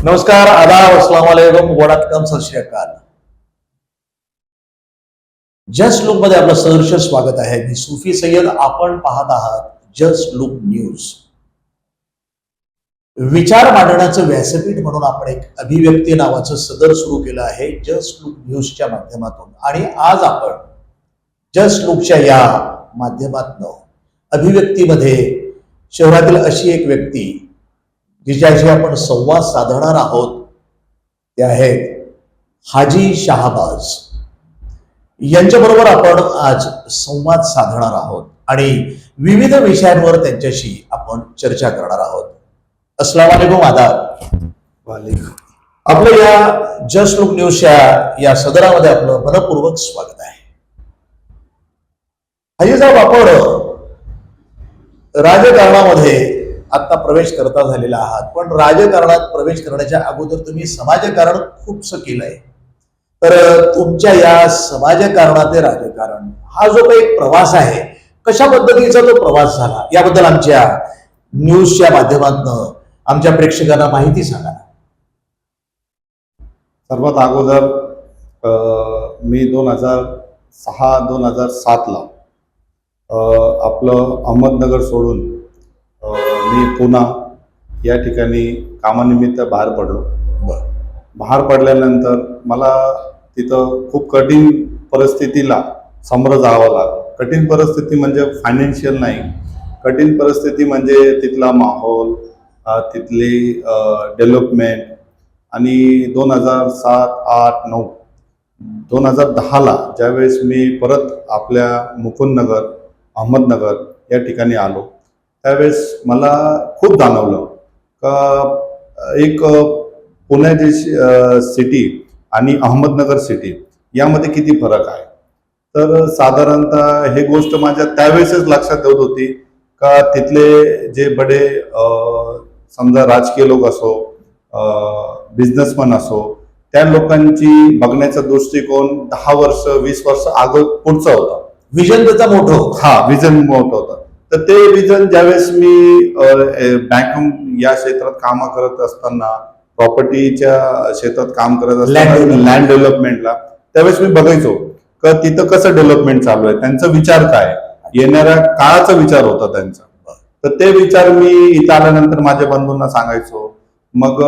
नमस्कार, आदाब, अस्सलाम वालेकुम, वडाकम, सत श्री अकाल. जस्ट लुक मध्ये आपलं सहर्ष स्वागत आहे. मी सुफी सय्यद. आपण पाहत आहात जस्ट लुक न्यूज. विचार मांडण्याचं व्यासपीठ म्हणून आपण एक अभिव्यक्ती नावाचं सदर सुरू केलं आहे जस्ट लुक न्यूजच्या माध्यमातून. आणि आज आपण जस्ट लुकच्या या माध्यमातून अभिव्यक्तीमध्ये शहरातील अशी एक व्यक्ती जिच्याशी आपण संवाद साधणार आहोत ते आहेत हाजी शाहबाज यांच्याबरोबर आपण आज संवाद साधणार आहोत आणि विविध विषयांवर त्यांच्याशी आपण चर्चा करणार आहोत. अस्सलाम वालेकुम, आदाब. वालेकुम. आपलं या जस्ट लुक न्यूजच्या या सदरामध्ये आपलं मनपूर्वक स्वागत आहे. हाजी साहेब, आपण राजकारणामध्ये आता प्रवेश करता झालेला आहात, पण राजकारणात प्रवेश करण्याच्या अगोदर तुम्ही समाजकारण खूपसं केलंय. तर तुमच्या या समाजकारणाचे राजकारण हा जो काही प्रवास आहे, कशा पद्धतीचा तो प्रवास झाला याबद्दल आमच्या न्यूजच्या माध्यमातून आमच्या प्रेक्षकांना माहिती सांगा. सर्वात अगोदर मी 2006-2007 ला आपलं अहमदनगर सोडून मी पुणा या ठिकाणी कामानिमित्त बाहेर पडलो. बाहेर पडल्यानंतर मला तिथं खूप कठीण परिस्थितीला सामोरं जावं लागलं. कठीण परिस्थिती म्हणजे फायनान्शियल नाही, कठीण परिस्थिती म्हणजे तिथला माहोल, तिथली डेव्हलपमेंट. आणि 2007, 8, 9, 2010ला ज्यावेळेस मी परत आपल्या मुकुंदनगर अहमदनगर या ठिकाणी आलो, त्यावेळेस मला खूप जाणवलं का एक पुण्याची सिटी आणि अहमदनगर सिटी यामध्ये किती फरक आहे. तर साधारणतः हे गोष्ट माझ्या त्यावेळेसच लक्षात येत होती का तिथले जे बडे समजा राजकीय लोक असो, बिझनेसमॅन असो, त्या लोकांची बघण्याचा दृष्टिकोन 10 वर्ष 20 वर्ष पुढचा होता. विजन त्याचा मोठं होतं. हा, विजन मोठं होतं. तर ते विजन ज्यावेळेस मी बँक या क्षेत्रात काम करत असताना, प्रॉपर्टीच्या क्षेत्रात काम करत असताना, लँड डेव्हलपमेंटला, त्यावेळेस मी बघायचो का तिथं कसं डेव्हलपमेंट चालू आहे, त्यांचा विचार काय, येणाऱ्या काळाचा विचार होता त्यांचा. तर ते विचार मी इथं आल्यानंतर माझ्या बंधूंना सांगायचो. मग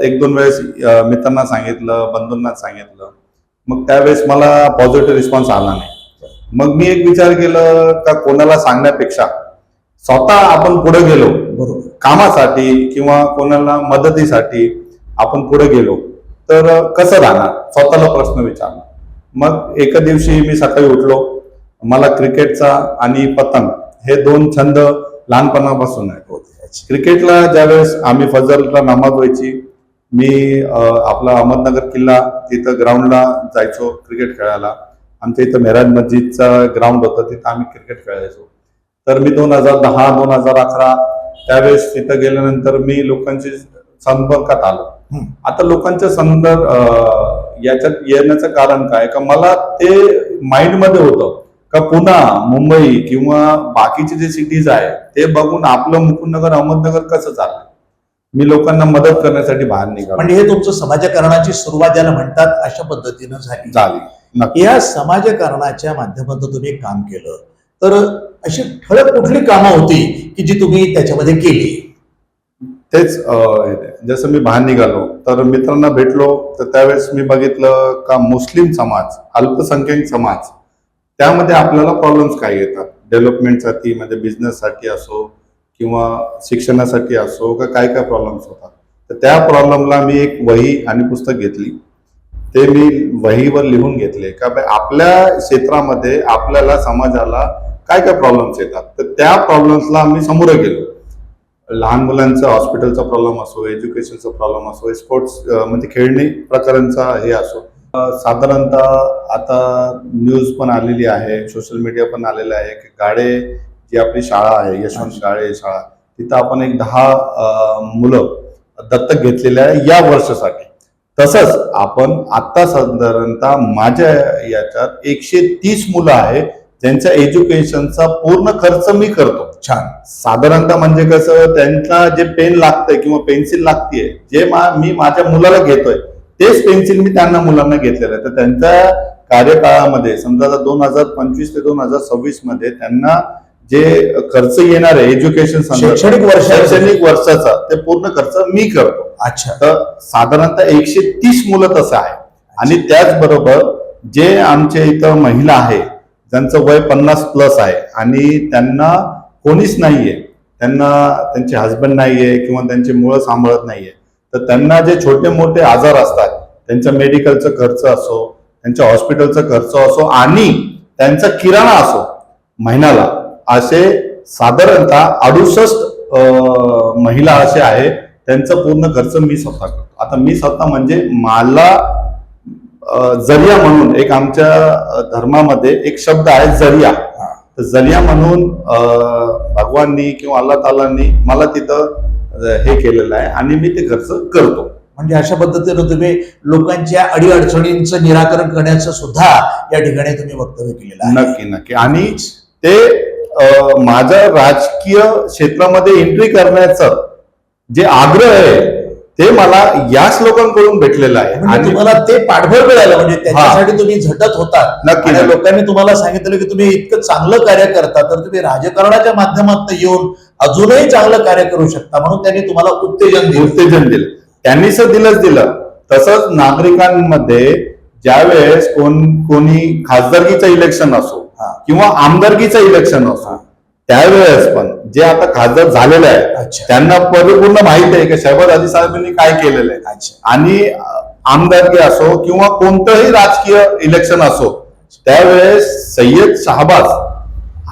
1-2 वेळेस मित्रांना सांगितलं, बंधूंना सांगितलं. मग त्यावेळेस मला पॉझिटिव्ह रिस्पॉन्स आला नाही. मग मी एक विचार केलं का कोणाला सांगण्यापेक्षा स्वतः आपण पुढे गेलो, बरोबर, कामासाठी किंवा कोणाला मदतीसाठी आपण पुढे गेलो तर कसं राहणार, स्वतःला प्रश्न विचारला. मग एका दिवशी मी सकाळी उठलो. मला क्रिकेटचा आणि पतंग हे 2 छंद लहानपणापासून आहेत. क्रिकेटला ज्यावेळेस आम्ही फजरला नमाज व्हायची, मी आपला अहमदनगर किल्ला तिथं ग्राउंडला जायचो क्रिकेट खेळायला. आमच्या इथं मेहराज मस्जिदचा ग्राउंड होतं, तिथं आम्ही क्रिकेट खेळायचो. तर मी 2010-2011 त्यावेळेस तिथं गेल्यानंतर मी लोकांशी संपर्कात आलो. आता लोकांच्या याच्यात येण्याचं कारण काय का मला ते माइंडमध्ये होतं का पुणा, मुंबई किंवा बाकीचे जे सिटीज आहे ते बघून आपलं मुकुंदनगर अहमदनगर कसं चाललं. मी लोकांना मदत करण्यासाठी बाहेर निघालो. म्हणजे हे तुमचं समाजकारणाची सुरुवात ज्याला म्हणतात अशा पद्धतीनं झाली. या समाजकारणाच्या माध्यमातून तुम्ही काम केलं, तर अशी ठळक कुठली कामं होती की जी तुम्ही त्याच्यामध्ये केली? तेच जसं मी बाहेर निघालो तर मित्रांना भेटलो, तर त्यावेळेस मी बघितलं का मुस्लिम समाज, अल्पसंख्याक समाज, त्यामध्ये आपल्याला प्रॉब्लेम्स काय येतात डेव्हलपमेंटसाठी, म्हणजे बिझनेससाठी असो किंवा शिक्षणासाठी असो, का काय काय प्रॉब्लेम्स होतात. तर त्या प्रॉब्लेमला मी एक वही आणि पुस्तक घेतली. ते मी वहीवर लिहून घेतले का आपल्या क्षेत्रामध्ये आपल्याला समाजाला काय काय प्रॉब्लेम्स येतात. तर त्या प्रॉब्लेम्सला आम्ही समोर गेलो. लहान मुलांचा हॉस्पिटलचा प्रॉब्लेम असो, एज्युकेशनचा प्रॉब्लेम असो, स्पोर्ट्स म्हणजे खेळणी प्रकारांचा हे असो. साधारणतः आता न्यूज पण आलेली आहे, सोशल मीडिया पण आलेलं आहे की गाडे जी आपली शाळा आहे, यशवंत गाडे शाळा, तिथं आपण एक 10 मुलं दत्तक घेतलेले आहे या वर्षासाठी. तसंच आपण आता साधारणतः माझ्या याच्यात 130 मुलं आहे ज्यांच्या एज्युकेशनचा पूर्ण खर्च मी करतो. छान. साधारणतः म्हणजे कसं, त्यांना जे पेन लागतंय किंवा पेन्सिल लागतेय, जे मी माझ्या मुलाला घेतोय तेच पेन्सिल मी त्यांना मुलांना घेतलेलं आहे. तर त्यांच्या कार्यकाळामध्ये समजा 2025 ते 2026 मध्ये त्यांना जे खर्च येणार आहे एज्युकेशन शैक्षणिक वर्षाचा, ते पूर्ण खर्च मी करतो. अच्छा. तर साधारणतः 130 मुलं तसं आहे. आणि त्याचबरोबर जे आमच्या इथं महिला आहे ज्यांचं वय 50+ आहे आणि त्यांना कोणीच नाहीये, त्यांना त्यांचे हस्बंड नाहीये किंवा त्यांची मुलं सांभाळत नाहीये, तर त्यांना जे छोटे मोठे आजार असतात, त्यांचा मेडिकलचा खर्च असो, त्यांच्या हॉस्पिटलचा खर्च असो आणि त्यांचा किराणा असो महिन्याला, असे साधारणतः 68 महिला असे आहे, त्यांचा पूर्ण खर्च मी स्वतः करतो. आता मी स्वतः म्हणजे मला जरिया म्हणून एक आमच्या धर्मामध्ये एक शब्द आहे जरिया. तर जरिया म्हणून भगवाननी किंवा अल्लाह तालांनी मला तिथं हे केलेलं आहे आणि मी ते खर्च करतो. म्हणजे अशा पद्धतीने तुम्ही लोकांच्या अडीअडचणींचं निराकरण करण्याचं सुद्धा या ठिकाणी तुम्ही वक्तव्य केलेलं आहे. नक्की नक्की. आणि ते माझ्या राजकीय क्षेत्रामध्ये एंट्री करण्याचं जे आग्रह आहे ते मला याच लोकांकडून भेटलेलं आहे. आणि तुम्हाला ते पाठबळ मिळालं, म्हणजे त्याच्यासाठी तुम्ही झटत होता. नक्की. लोकांनी तुम्हाला सांगितलं की तुम्ही इतकं चांगलं कार्य करता, तर तुम्ही राजकारणाच्या माध्यमातून येऊन अजूनही चांगलं कार्य करू शकता, म्हणून त्यांनी तुम्हाला उत्तेजन दिलं. त्यांनीच दिलं. तसंच नागरिकांमध्ये ज्यावेळेस कोणी खासदारकीचं इलेक्शन असो किंवा आमदारकीचं इलेक्शन असो, त्यावेळेस पण जे आता खासदार झालेले आहे त्यांना परिपूर्ण माहिती आहे की शहबाज हाजी साहेबांनी काय केलेलं आहे. आणि आमदारकी असो किंवा कोणतंही राजकीय इलेक्शन असो, त्यावेळेस सय्यद शहबाज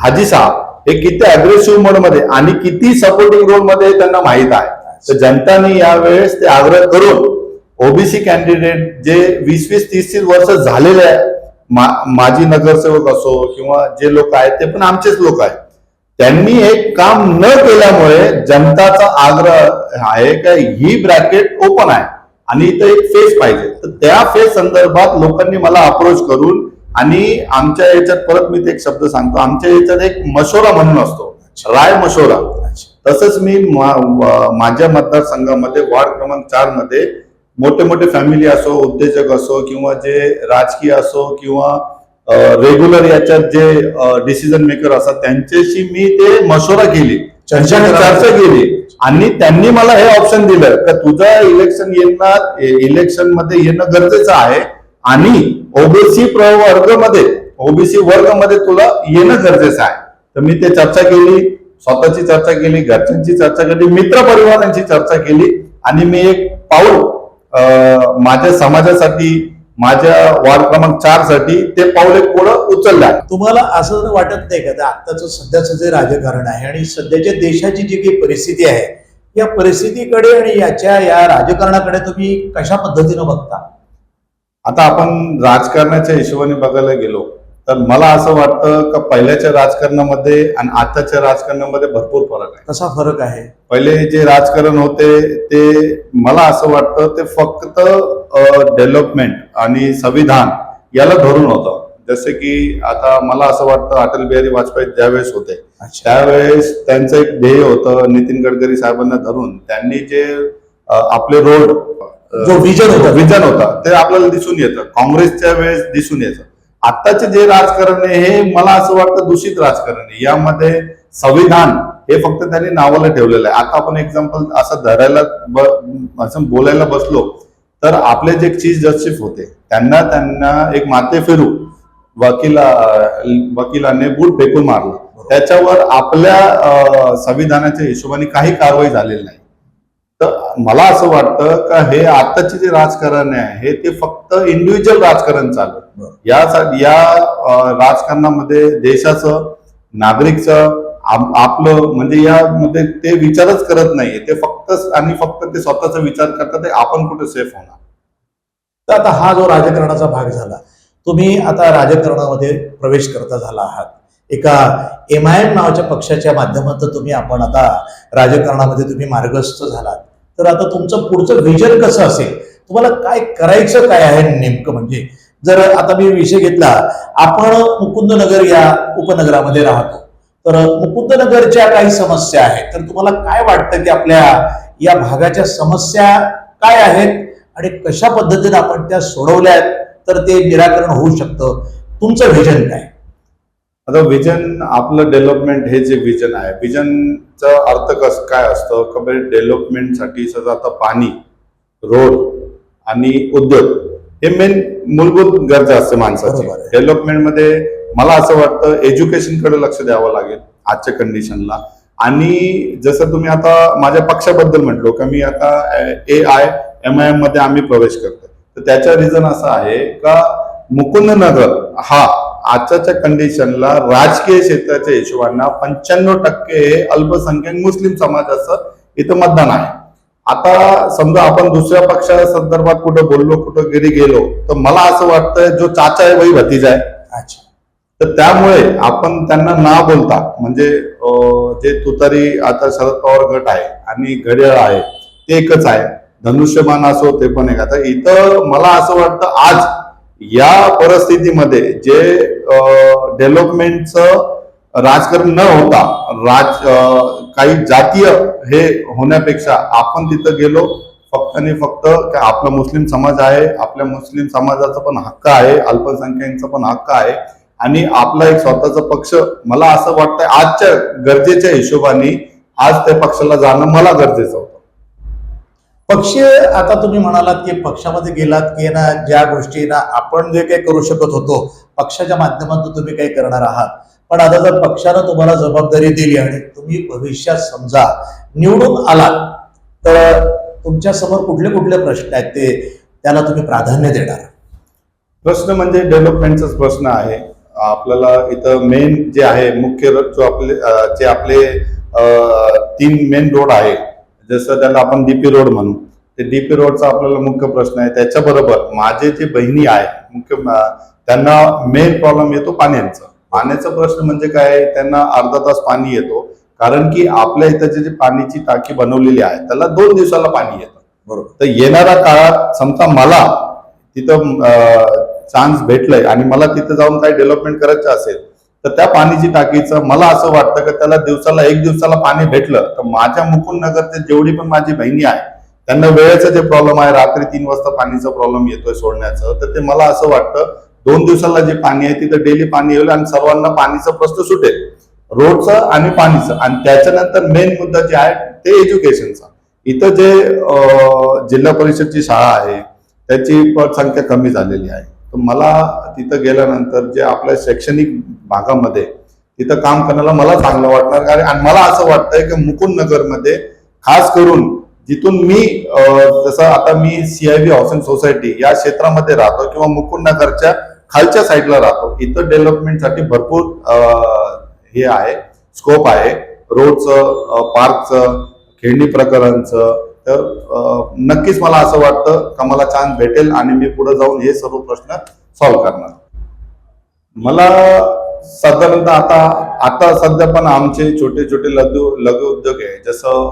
हाजी साहेब हे किती अग्रेसिव्ह मोड मध्ये आणि किती सपोर्टिंग रोल मध्ये त्यांना माहित आहे. तर जनताने यावेळेस ते आग्रह करून ओबीसी कॅन्डिडेट जे 20-30 वर्ष झालेले आहे, माजी नगरसेवक असो किंवा जे लोक आहेत ते पण आमचेच लोक आहेत, त्यांनी एक काम न केल्यामुळे जनताचा आग्रह आहे की ही ब्रॅकेट ओपन आहे आणि इथं एक फेस पाहिजे. तर त्या फेस संदर्भात लोकांनी मला अप्रोच करून, आणि आमच्या याच्यात परत मी ते एक शब्द सांगतो, आमच्या याच्यात एक मशोरा म्हणून असतो, राय मशोरा. तसंच मी माझ्या मतदारसंघामध्ये वार्ड क्रमांक 4 मध्ये मोठे मोठे फॅमिली असो, उद्योजक असो किंवा जे राजकीय असो किंवा रेग्युलर याच्यात जे डिसिजन मेकर असतात, त्यांच्याशी मी ते मशोरा केली, चर्चा केली आणि त्यांनी मला हे ऑप्शन दिलं की तुझं इलेक्शन मध्ये येणं गरजेचं आहे आणि ओबीसी वर्गामध्ये तुला येणं गरजेचं आहे. तर मी ते चर्चा केली, स्वतःची चर्चा केली, घरच्यांची चर्चा केली, मित्र परिवारांची चर्चा केली आणि मी एक पाऊल माझ्या समाजासाठी, माझ्या वार्ड क्रमांक 4 साठी ते पाऊल एक पुढं उचललं आहे. तुम्हाला असं वाटत नाही का आत्ताचं सध्याचं जे राजकारण आहे आणि सध्याच्या देशाची जी काही परिस्थिती आहे, या परिस्थितीकडे आणि या राजकारणाकडे तुम्ही कशा पद्धतीनं बघता? आता आपण राजकारणाच्या हिशोबाने बघायला गेलो तर मला असं वाटतं का पहिल्याच्या राजकारणामध्ये आणि आताच्या राजकारणामध्ये भरपूर फरक आहे. कसा फरक आहे? पहिले जे राजकारण होते ते मला असं वाटतं ते फक्त डेव्हलपमेंट आणि संविधान याला धरून होतं. जसे की आता मला असं वाटतं अटल बिहारी वाजपेयी ज्यावेळेस होते त्यावेळेस त्यांचं एक ध्येय होतं, नितीन गडकरी साहेबांना धरून त्यांनी जे आपले रोड जो विजन होता ते आपल्याला दिसून येतं, काँग्रेसच्या वेळेस दिसून येतं. आत्ताचे जे राजकारण आहे हे मला असं वाटतं दूषित राजकारण आहे. यामध्ये संविधान हे फक्त त्यांनी नावाला ठेवलेलं आहे. आता आपण एक्झाम्पल असं धरायला असं बोलायला बसलो तर आपले जे चीफ जस्टिस होते त्यांना एक माते फिरू वकिलाने बूट फेकून मारलं, त्याच्यावर आपल्या संविधानाच्या हिशोबाने काही कारवाई झालेली नाही. तर मला असं वाटतं का हे आताचे जे राजकारण आहे ते फक्त इंडिव्हिज्युअल राजकारण चालू. या राजकारणामध्ये देशाचं, नागरिकचं, आपलं म्हणजे यामध्ये ते विचारच करत नाहीये. ते फक्त ते स्वतःचा विचार करतात आपण कुठे सेफ होणार. तर आता हा जो राजकारणाचा भाग झाला, तुम्ही आता राजकारणामध्ये प्रवेश करता झाला आहात, एका MIM नावाच्या पक्षाच्या माध्यमातून आपण आता राजकारणामध्ये तुम्ही मार्गस्थ झालात. तर आता तुमचं पुढचं विजन कसं असेल, तुम्हाला काय करायचं काय आहे नेमकं? म्हणजे जर आता मी विषय घेतला, आपण मुकुंदनगर या उपनगरामध्ये राहतो, तर मुकुंदनगरच्या काही समस्या आहेत, तर तुम्हाला काय वाटतं की आपल्या या भागाच्या समस्या काय आहेत आणि कशा पद्धतीने आपण त्या सोडवल्यात तर ते निराकरण होऊ शकतं? तुमचं व्हिजन काय? आता विजन, आपलं डेव्हलपमेंट हे जे विजन आहे, विजनचा अर्थ काय असतं की डेव्हलपमेंटसाठी सध्या आता पाणी, रोड आणि उद्योग हे मेन मूलभूत गरजा असते माणसाची. बरोबर आहे. डेव्हलपमेंटमध्ये मला असं वाटतं एज्युकेशनकडे लक्ष द्यावं लागेल आजच्या कंडिशनला. आणि जसं तुम्ही आता माझ्या पक्षाबद्दल म्हटलो का, मी आता AIMIM मध्ये आम्ही प्रवेश करतो, तर त्याचा रिझन असा आहे का मुकुंदनगर हा आजच्या कंडिशनला राजकीय क्षेत्राच्या हिशोबाने 95% हे अल्पसंख्याक मुस्लिम समाजाचं इथं मतदान आहे. आता समजा आपण दुसऱ्या पक्षा संदर्भात कुठं बोललो, कुठं घरी गेलो, तर मला असं वाटतं जो चाचा आहे वही भतीजा आहे. अच्छा. तर त्यामुळे आपण त्यांना ना बोलता, म्हणजे जे तुतारी आता शरद पवार गट आहे आणि घड्याळ आहे ते एकच आहे, धनुष्यबाण असो ते पण एक. आता इथं मला असं वाटतं आज या परिस्थितीमध्ये जे डेव्हलपमेंटचं राजकारण न होता काही जातीय हे होण्यापेक्षा आपण तिथं गेलो फक्त आणि फक्त आपला मुस्लिम समाज आहे, आपल्या मुस्लिम समाजाचा पण हक्क आहे, अल्पसंख्याकांचा पण हक्क आहे आणि आपला एक स्वतःचा पक्ष, मला असं वाटतं आजच्या गरजेच्या हिशोबाने आज त्या पक्षाला जाणं मला गरजेचं होतं. पक्ष, आता तुम्ही म्हणालात की पक्षामध्ये गेलात की ना ज्या गोष्टी ना आपण जे काही करू शकत होतो पक्षाच्या माध्यमातून तुम्ही काही करणार आहात, पण आता जर पक्षानं तुम्हाला जबाबदारी दिली आणि तुम्ही भविष्यात समजा निवडून आलात, तर तुमच्या समोर कुठले कुठले प्रश्न आहेत ते त्याला तुम्ही प्राधान्य देणार? प्रश्न म्हणजे डेव्हलपमेंटचाच प्रश्न आहे. आपल्याला इथं मेन जे आहे मुख्य जे आपले 3 मेन रोड आहे, जसं त्याला आपण DP रोड म्हणू, ते DP रोडचा आपल्याला मुख्य प्रश्न आहे. त्याच्याबरोबर माझे जे बहिणी आहे त्यांना मेन प्रॉब्लेम येतो पाण्याचा प्रश्न. म्हणजे काय, त्यांना अर्धा तास पाणी येतो, कारण की आपल्या इथं जे पाण्याची टाकी बनवलेली आहे त्याला 2 दिवसाला पाणी येतं. बरोबर. तर येणाऱ्या काळात समजा मला तिथं चान्स भेटलंय आणि मला तिथं जाऊन काही डेव्हलपमेंट करायचं असेल, तर त्या पाण्याची टाकीचं मला असं वाटतं की त्याला 1 दिवसाला पाणी भेटलं तर माझ्या मुकुंदनगरचे जेवढी पण माझी बहिणी आहे त्यांना वेळेचा जे प्रॉब्लेम आहे, रात्री 3 वाजता पाणीचा प्रॉब्लेम येतोय सोडण्याचं, तर ते मला असं वाटतं 2 दिवसाला जे पाणी आहे तिथं डेली पाणी येईल आणि सर्वांना पाणीचा प्रश्न सुटेल, रोडचं आणि पाणीचं. आणि त्याच्यानंतर मेन मुद्दा जे आहे ते एज्युकेशनचा. इथं जे जिल्हा परिषदची शाळा आहे त्याची पटसंख्या कमी झालेली आहे. तर मला तिथं गेल्यानंतर जे आपल्या शैक्षणिक भागामध्ये तिथं काम करण्याला मला चांगलं वाटणार. आणि मला असं वाटतंय की मुकुंदनगरमध्ये खास करून जिथून मी जसं आता मी CIB हाऊसिंग सोसायटी या क्षेत्रामध्ये राहतो किंवा मुकुंदनगरच्या खालच्या साईडला राहतो, इथं डेव्हलपमेंटसाठी भरपूर हे आहे, स्कोप आहे, रोडचं, पार्कचं, खेळणी प्रकरणचं. तर नक्कीच मला असं वाटतं का मला चान्स भेटेल आणि मी पुढे जाऊन हे सर्व प्रश्न सॉल्व्ह करणार. मला साधारणतः आता सध्या पण आमचे छोटे छोटे लघु उद्योग आहे, जसं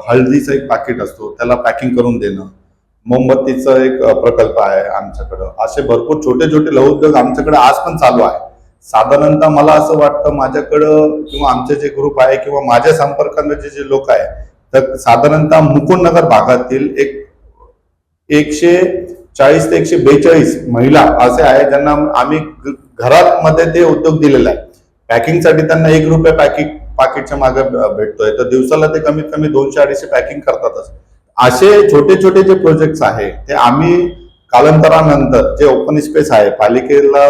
हळदीचं एक पॅकेट असतो त्याला पॅकिंग करून देणं, मोमबत्तीचा एक प्रकल्प आहे आमच्याकडं. असे भरपूर छोटे छोटे लघु उद्योग आमच्याकडे आज पण चालू आहे. साधारणतः मला असं वाटतं माझ्याकडं किंवा आमचे जे ग्रुप आहे किंवा माझ्या संपर्कामध्ये जे लोक आहे, तर साधारणतः मुकुंदनगर भागातील 140 ते 142 महिला असे आहे ज्यांना आम्ही घरात मध्ये ते उद्योग दिलेला आहे. पॅकिंगसाठी त्यांना ₹1 पाकिटच्या मागे भेटतोय, तर दिवसाला ते कमीत कमी 200-250 पॅकिंग करतातच. असे छोटे छोटे जे प्रोजेक्ट्स आहे ते आम्ही कालांतरानंतर जे ओपन स्पेस आहे पालिकेला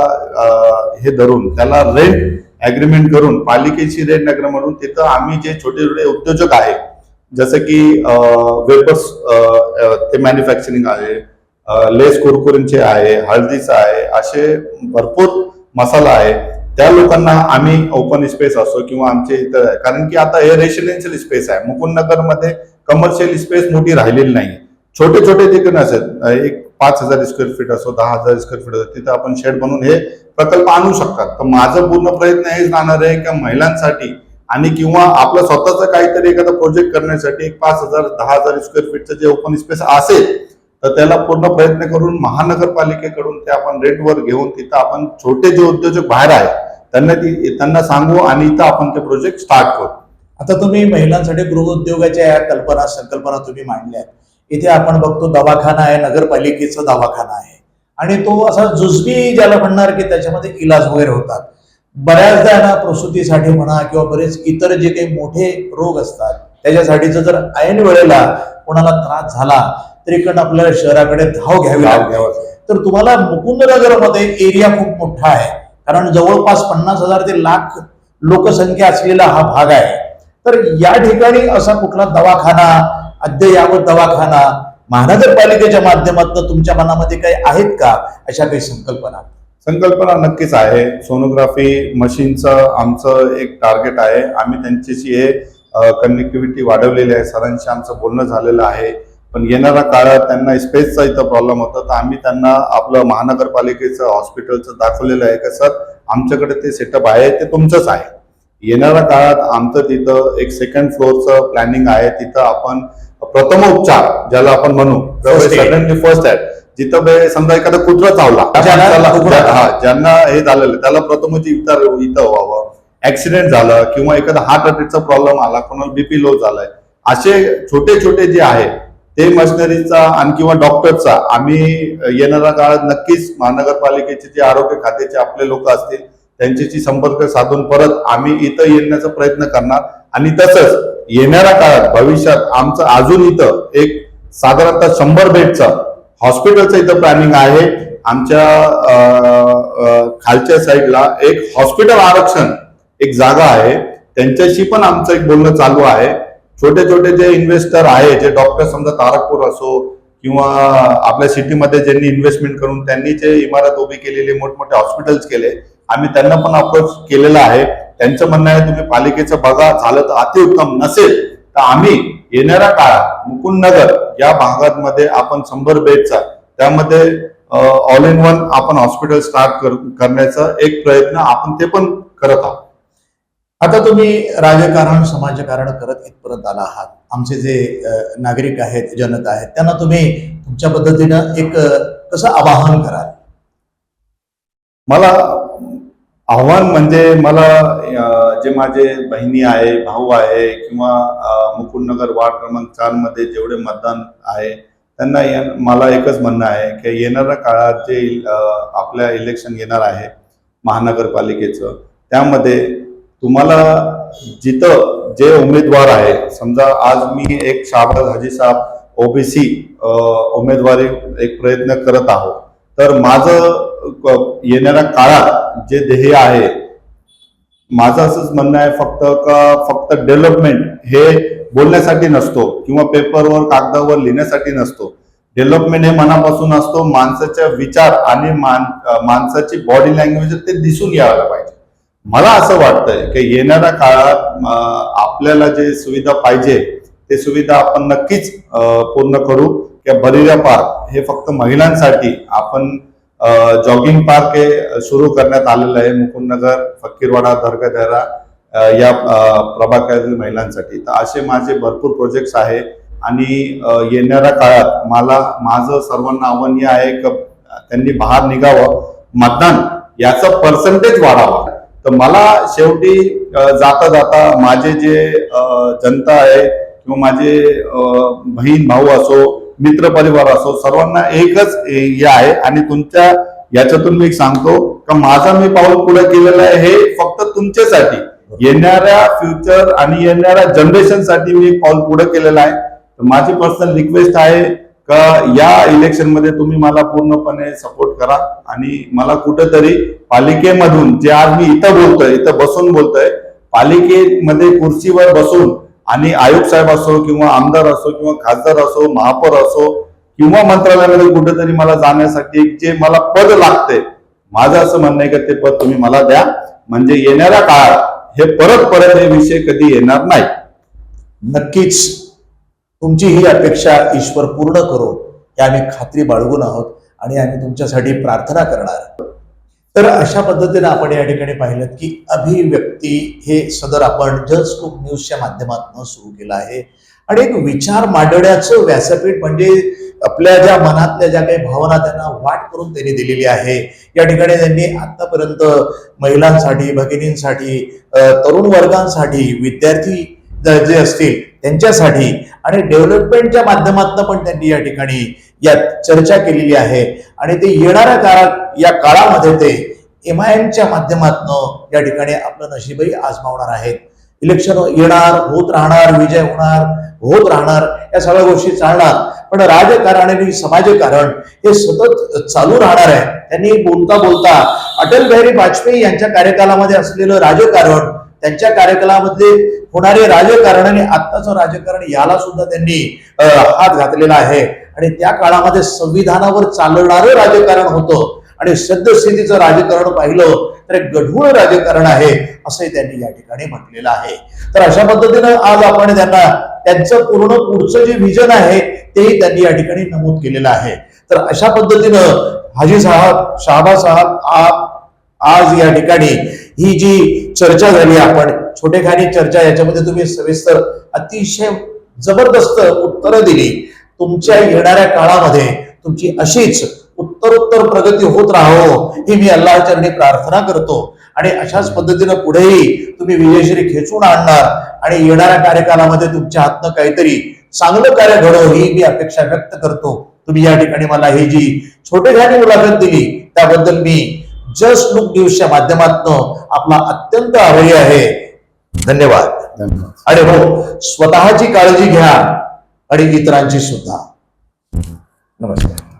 हे धरून त्याला रेंट अग्रीमेंट करून पालिकेची रेंट अग्रीमेंट म्हणून तिथं आम्ही जे छोटे छोटे उद्योजक आहे, जसं की वेपर्स ते मॅन्युफॅक्चरिंग आहे, लेस कुरकुरींचे आहे, हळदीचं आहे, असे भरपूर मसाला आहे, त्या लोकांना आम्ही ओपन स्पेस असो किंवा आमचे इथं, कारण की आता हे रेसिडेन्शियल स्पेस आहे, मुकुंदनगर मध्ये कमर्शियल स्पेस मोठी राहिलेली नाही. छोटे छोटे तिकडे असेल, एक 5,000 स्क्वेअर फीट असो, 10,000 स्क्वेअर फीट असो, तिथं आपण शेड बनवून हे प्रकल्प आणू शकतात. तर माझं पूर्ण प्रयत्न हेच राहणार आहे की महिलांसाठी आणि किंवा आपलं स्वतःचं काहीतरी एखादा प्रोजेक्ट करण्यासाठी एक 5,000-10,000 स्क्वेअर फीटचं जे ओपन स्पेस असेल तर त्याला पूर्ण प्रयत्न करून महानगरपालिकेकडून ते आपण रेंटवर घेऊन तिथं आपण छोटे जे उद्योजक बाहेर आहेत त्यांना सांगू आणि इथं आपण ते प्रोजेक्ट स्टार्ट करू. आता तुम्ही महिलांसाठी गृहउद्योगाच्या या संकल्पना तुम्ही मांडल्या. इथे आपण बघतो दवाखाना आहे, नगरपालिकेचा दवाखाना आहे आणि तो असा जुजबी ज्याला म्हणणार की त्याच्यामध्ये इलाज वगैरे होतात. बऱ्याचदा ना प्रसूतीसाठी म्हणा किंवा बरेच इतर जे काही मोठे रोग असतात त्याच्यासाठीचं जर ऐन वेळेला कोणाला त्रास झाला तर इकडनं आपल्याला शहराकडे धाव घ्यावी लागते. तर तुम्हाला मुकुंदनगरमध्ये एरिया खूप मोठा आहे, कारण जवळपास 50,000 ते लाख लोकसंख्या असलेला हा भाग आहे. तर या ठिकाणी असा कुठला दवाखाना, अद्ययावत दवाखाना महानगरपालिकेच्या माध्यमातून तुमच्या मनामध्ये काही आहेत का अशा काही संकल्पना? नक्कीच आहे. सोनोग्राफी मशीनचं आमचं एक टार्गेट आहे. आम्ही त्यांच्याशी हे कनेक्टिव्हिटी वाढवलेली आहे. सरांशी आमचं बोलणं झालेलं आहे. पण येणाऱ्या काळात त्यांना स्पेसचा इथं प्रॉब्लेम होता, तर आम्ही त्यांना आपलं महानगरपालिकेचं हॉस्पिटलचं दाखवलेलं आहे की सर आमच्याकडे ते सेटअप आहे, ते तुमचंच आहे. येणाऱ्या काळात आमचं तिथं एक सेकंड फ्लोअरचं प्लॅनिंग आहे. तिथं आपण प्रथमोपचार ज्याला आपण म्हणू, सडनली फर्स्ट एड, जिथं समजा एखादा कुत्रा चावला, ज्यांना हे झालेलं त्याला प्रथमोपचार इथं व्हावं. ऍक्सिडेंट झालं किंवा एखादा हार्ट अटॅकचा प्रॉब्लेम आला, कोणाला बीपी लो झालाय, असे छोटे छोटे जे आहे ते मशिनरीचा आणि किंवा डॉक्टरचा आम्ही येणाऱ्या काळात नक्कीच महानगरपालिकेचे जे आरोग्य खात्याचे आपले लोक असतील त्यांच्याशी संपर्क साधून परत आम्ही इथं येण्याचा प्रयत्न करणार. आणि तसंच येणाऱ्या काळात भविष्यात आमचं अजून इथं एक साधारणतः 100 बेडचं हॉस्पिटलचं इथं प्लॅनिंग आहे. आमच्या खालच्या साईडला एक हॉस्पिटल आरक्षण एक जागा आहे, त्यांच्याशी पण आमचं एक बोलणं चालू आहे. छोटे छोटे जे इन्व्हेस्टर आहे, जे डॉक्टर समजा तारकपूर असो किंवा आपल्या सिटीमध्ये ज्यांनी इन्व्हेस्टमेंट करून त्यांनी जे इमारत उभी केलेली, मोठमोठे हॉस्पिटल्स केले, आम्ही त्यांना पण अप्रोच केलेला आहे. त्यांचं म्हणणं आहे तुम्ही पालिकेचं बघा, झालं तर अतिउत्तम, नसेल तर आम्ही येणाऱ्या काळात मुकुंदनगर या भागामध्ये आपण 100 बेडचा त्यामध्ये ऑल इन वन आपण हॉस्पिटल स्टार्ट करण्याचा एक प्रयत्न आपण ते पण करत आहोत. आता तुम्ही राजकारण, समाजकारण करत इथपर्यंत आला आहात. आमचे जे नागरिक आहेत, जनता आहेत, त्यांना तुम्ही तुमच्या पद्धतीनं एक कसं आवाहन कराल? मला आव्हान म्हणजे मला जे माझे बहिणी आहे, भाऊ आहे किंवा मुकुंदनगर वार्ड क्रमांक 4 मध्ये जेवढे मतदान आहे त्यांना मला एकच म्हणणं आहे की येणाऱ्या काळात जे आपल्या इलेक्शन येणार आहे महानगरपालिकेचं, त्यामध्ये तुम्हाला जिथं जे उमेदवार आहे, समजा आज मी एक शाहबाज हाजी साहेब ओबीसी उमेदवारी एक प्रयत्न करत आहोत, तर माझं येणाऱ्या काळात जे ध्येय आहे, माझं असंच म्हणणं आहे फक्त डेव्हलपमेंट हे बोलण्यासाठी नसतो किंवा पेपरवर कागदावर लिहिण्यासाठी नसतो. डेव्हलपमेंट हे मनापासून असतो. माणसाच्या विचार आणि माणसाची बॉडी लँग्वेज ते दिसून यायला पाहिजे. मला असं वाटतंय की येणाऱ्या काळात आपल्याला जे सुविधा पाहिजे ते सुविधा आपण नक्कीच पूर्ण करू. की बरिरा पार्क हे फक्त महिलांसाठी आपण जॉगिंग पार्क हे सुरू करण्यात आलेलं आहे मुकुंदनगर, फकीरवाडा, दर्गादेरा या प्रभागातील महिलांसाठी. तर असे माझे भरपूर प्रोजेक्ट्स आहे आणि येणाऱ्या काळात माझं सर्वांना आव्हान हे आहे की त्यांनी बाहेर निघावं, मतदान याचं पर्सेंटेज वाढावं. तर मला शेवटी जाता जाता माझे जे जनता आहे किंवा माझे बहीण भाऊ असो, मित्र परिवार असो, सर्वांना एकच हे आहे आणि तुमच्या याच्यातून मी सांगतो का माझा मी पाऊल पुढे केलेलं आहे हे फक्त तुमच्यासाठी, येणाऱ्या फ्युचर आणि येणाऱ्या जनरेशन साठी मी एक पाऊल पुढे केलेलं आहे. तर माझी पर्सनल रिक्वेस्ट आहे का या इलेक्शन मध्ये तुम्ही मला पूर्णपणे सपोर्ट करा आणि मला कुठेतरी पालिकेमधून जे आज मी इथं बसून बोलतोय, पालिकेमध्ये खुर्चीवर बसून आणि आयुक्त साहेब असो किंवा आमदार असो किंवा खासदार असो, महापौर असो किंवा मंत्रालयामध्ये कुठेतरी मला जाण्यासाठी जे मला पद लागते, माझं असं म्हणणं आहे की ते पद तुम्ही मला द्या, म्हणजे येणाऱ्या काळात हे परत हे विषय कधी येणार नाही. नक्कीच तुमची ही अपेक्षा ईश्वर पूर्ण करो हे आम्ही खात्री बाळगून आहोत आणि आम्ही तुमच्यासाठी प्रार्थना करणार. तर अशा पद्धतीने आपण या ठिकाणी पाहिलं की अभिव्यक्ती हे सदर आपण जस्ट लुक न्यूजच्या माध्यमातून सुरू केलं आहे आणि एक विचार मांडण्याचं व्यासपीठ म्हणजे आपल्या ज्या मनातल्या ज्या काही भावना त्यांना वाट करून त्यांनी दिलेली आहे. या ठिकाणी त्यांनी आतापर्यंत महिलांसाठी, भगिनींसाठी, तरुण वर्गांसाठी, विद्यार्थी जे असतील त्यांच्यासाठी आणि डेव्हलपमेंटच्या माध्यमातून पण त्यांनी या ठिकाणी यात चर्चा केलेली आहे. आणि ते येणाऱ्या या काळामध्ये ते MIMच्या माध्यमातून या ठिकाणी आपलं नशीबही आजमावणार आहेत. इलेक्शन येणार, होत राहणार, विजय होत राहणार, या सगळ्या गोष्टी चालणार, पण राजकारण आणि समाजकारण हे सतत चालू राहणार आहे. त्यांनी बोलता बोलता अटल बिहारी वाजपेयी यांच्या कार्यकालामध्ये असलेलं राजकारण, त्यांच्या कार्यकालामध्ये होणारे राजकारण आणि आत्ताचं राजकारण याला सुद्धा त्यांनी हात घातलेला आहे. आणि त्या काळामध्ये संविधानावर चालणारं राजकारण होतं आणि सद्यस्थितीचं राजकारण पाहिलं तर गढूळ राजकारण आहे असंही त्यांनी या ठिकाणी म्हटलेलं आहे. तर अशा पद्धतीनं आज आपण त्यांना त्यांचं पूर्ण पुढचं जे व्हिजन आहे तेही त्यांनी या ठिकाणी नमूद केलेलं आहे. तर अशा पद्धतीनं हाजी साहेब, शहाबाज साहेब आज या ठिकाणी ही जी चर्चा झाली, आपण छोटेखानी चर्चा, याच्यामध्ये तुम्ही सविस्तर अतिशय जबरदस्त उत्तरं दिली. तुमच्या येणाऱ्या काळामध्ये तुमची अशीच उत्तरोत्तर प्रगती होत राहो ही मी अल्लाह चरणी प्रार्थना करतो. आणि अशाच पद्धतीनं पुढेही तुम्ही विजयश्री खेचून आणणार आणि येणाऱ्या कार्यकालामध्ये तुमच्या हातनं काहीतरी चांगलं कार्य घडो ही मी अपेक्षा व्यक्त करतो. तुम्ही या ठिकाणी मला ही जी छोटेखानी मुलाखत दिली त्याबद्दल मी जस्ट लुक न्यूजच्या माध्यमातून आपला अत्यंत आभारी आहे. धन्यवाद. आणि हो, स्वतःची काळजी घ्या आणि इतरांची सुद्धा. नमस्कार.